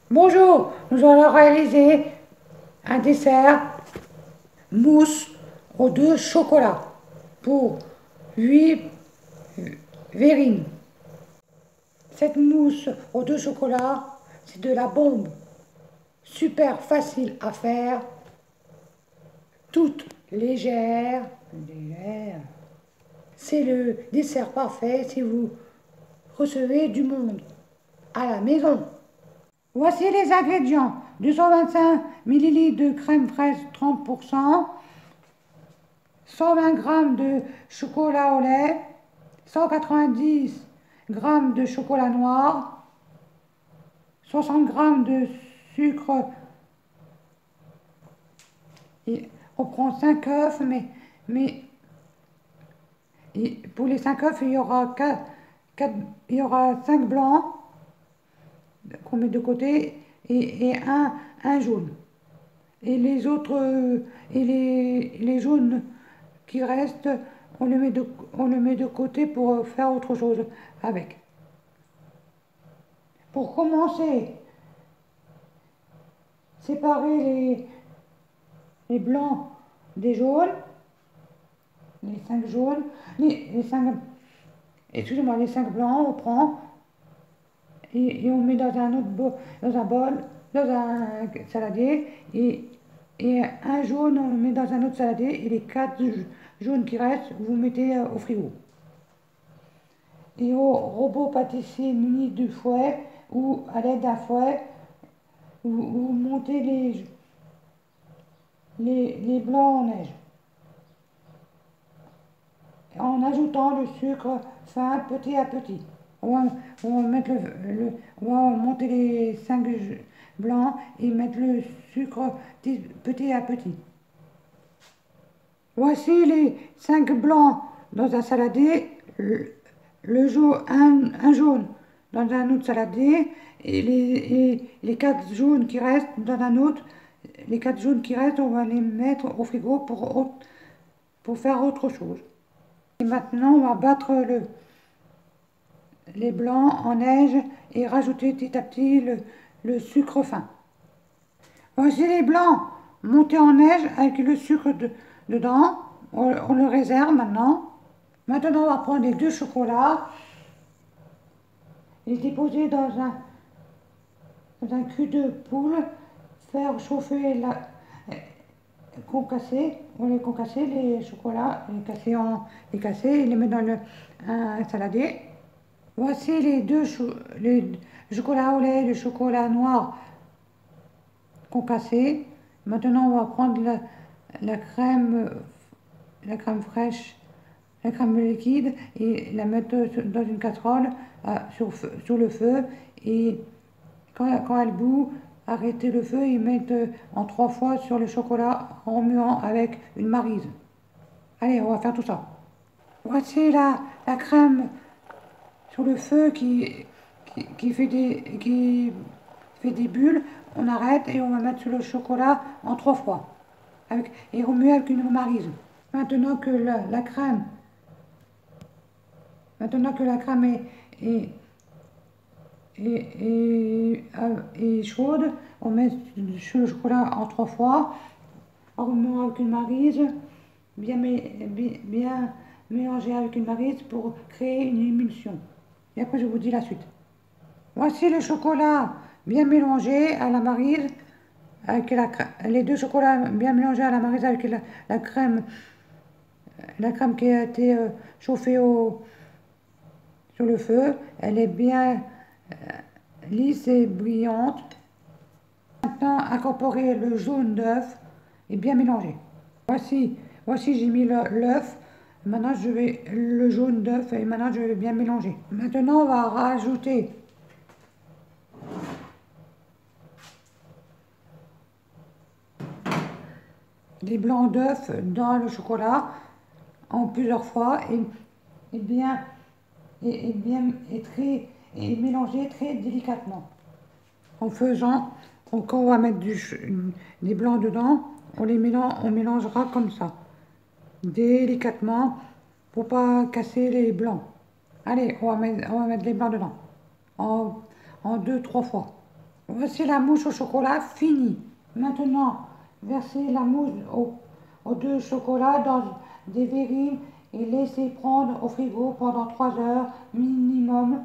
Bonjour, nous allons réaliser un dessert mousse aux deux chocolats pour 8 verrines. Cette mousse aux deux chocolats, c'est de la bombe. Super facile à faire, toute légère. C'est le dessert parfait si vous recevez du monde à la maison. Voici les ingrédients. 225 ml de crème fraîche 30%, 120 g de chocolat au lait, 190 g de chocolat noir, 60 g de sucre. On prend 5 œufs, mais pour les 5 œufs, il y aura 5 blancs qu'on met de côté et un jaune. Et les autres, et les jaunes qui restent, on le met de côté pour faire autre chose avec. Pour commencer, séparer les blancs des jaunes, les 5 jaunes, les 5, excusez-moi, les 5 blancs, on prend et on met dans un autre bol, dans un saladier, et un jaune, on le met dans un autre saladier, et les 4 jaunes qui restent, vous mettez au frigo. Et au robot pâtissier muni du fouet, ou à l'aide d'un fouet, vous montez les blancs en neige, en ajoutant le sucre fin petit à petit. On va monter les 5 blancs et mettre le sucre petit à petit. Voici les 5 blancs dans un saladier, un jaune dans un autre saladier et les 4 jaunes qui restent dans un autre. Les 4 jaunes qui restent, on va les mettre au frigo pour faire autre chose. Et maintenant, on va battre les blancs en neige et rajouter petit à petit le sucre fin. Voici les blancs montés en neige avec le sucre dedans. On le réserve maintenant. Maintenant, on va prendre les 2 chocolats et les déposer dans un cul de poule, faire chauffer on les concasser les chocolats, les casser et les mettre dans un saladier. Voici les chocolats au lait et le chocolat noir concassés. Maintenant, on va prendre la crème fraîche, la crème liquide et la mettre dans une casserole sur le feu. Et quand elle bout, arrêtez le feu et mettre en 3 fois sur le chocolat en remuant avec une maryse. Allez, on va faire tout ça. Voici la crème sur le feu qui fait des bulles. On arrête et on va mettre sur le chocolat en 3 fois. Et remuer avec une maryse. Maintenant que la crème est chaude, on met sur le chocolat en 3 fois, en remuant avec une maryse, bien mélanger avec une maryse pour créer une émulsion. Et après, je vous dis la suite. Voici le chocolat bien mélangé à la maryse, avec les 2 chocolats bien mélangés à la maryse avec la crème qui a été chauffée sur le feu. Elle est bien lisse et brillante. Maintenant, incorporer le jaune d'œuf et bien mélanger. Voici j'ai mis l'œuf. Maintenant, le jaune d'œuf et maintenant je vais bien mélanger. Maintenant, on va rajouter des blancs d'œufs dans le chocolat en plusieurs fois et mélanger très délicatement. En faisant, quand on va mettre des blancs dedans, on mélangera comme ça, délicatement, pour pas casser les blancs. Allez, on va mettre les blancs dedans, en 2-3 fois. Voici la mousse au chocolat finie. Maintenant, versez la mousse aux deux chocolats dans des verrines et laissez prendre au frigo pendant 3 heures minimum.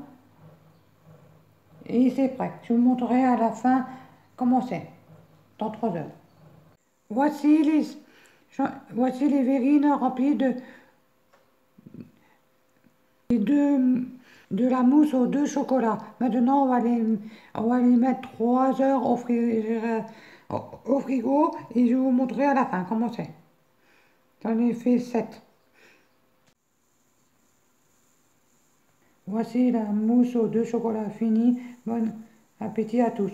Et c'est prêt. Je vous montrerai à la fin comment c'est, dans 3 heures. Voici les, voici les verrines remplies de la mousse aux deux chocolats. Maintenant, on va les mettre 3 heures au frigo et je vous montrerai à la fin comment c'est. J'en ai fait 7. Voici la mousse aux deux chocolats finie. Bon appétit à tous.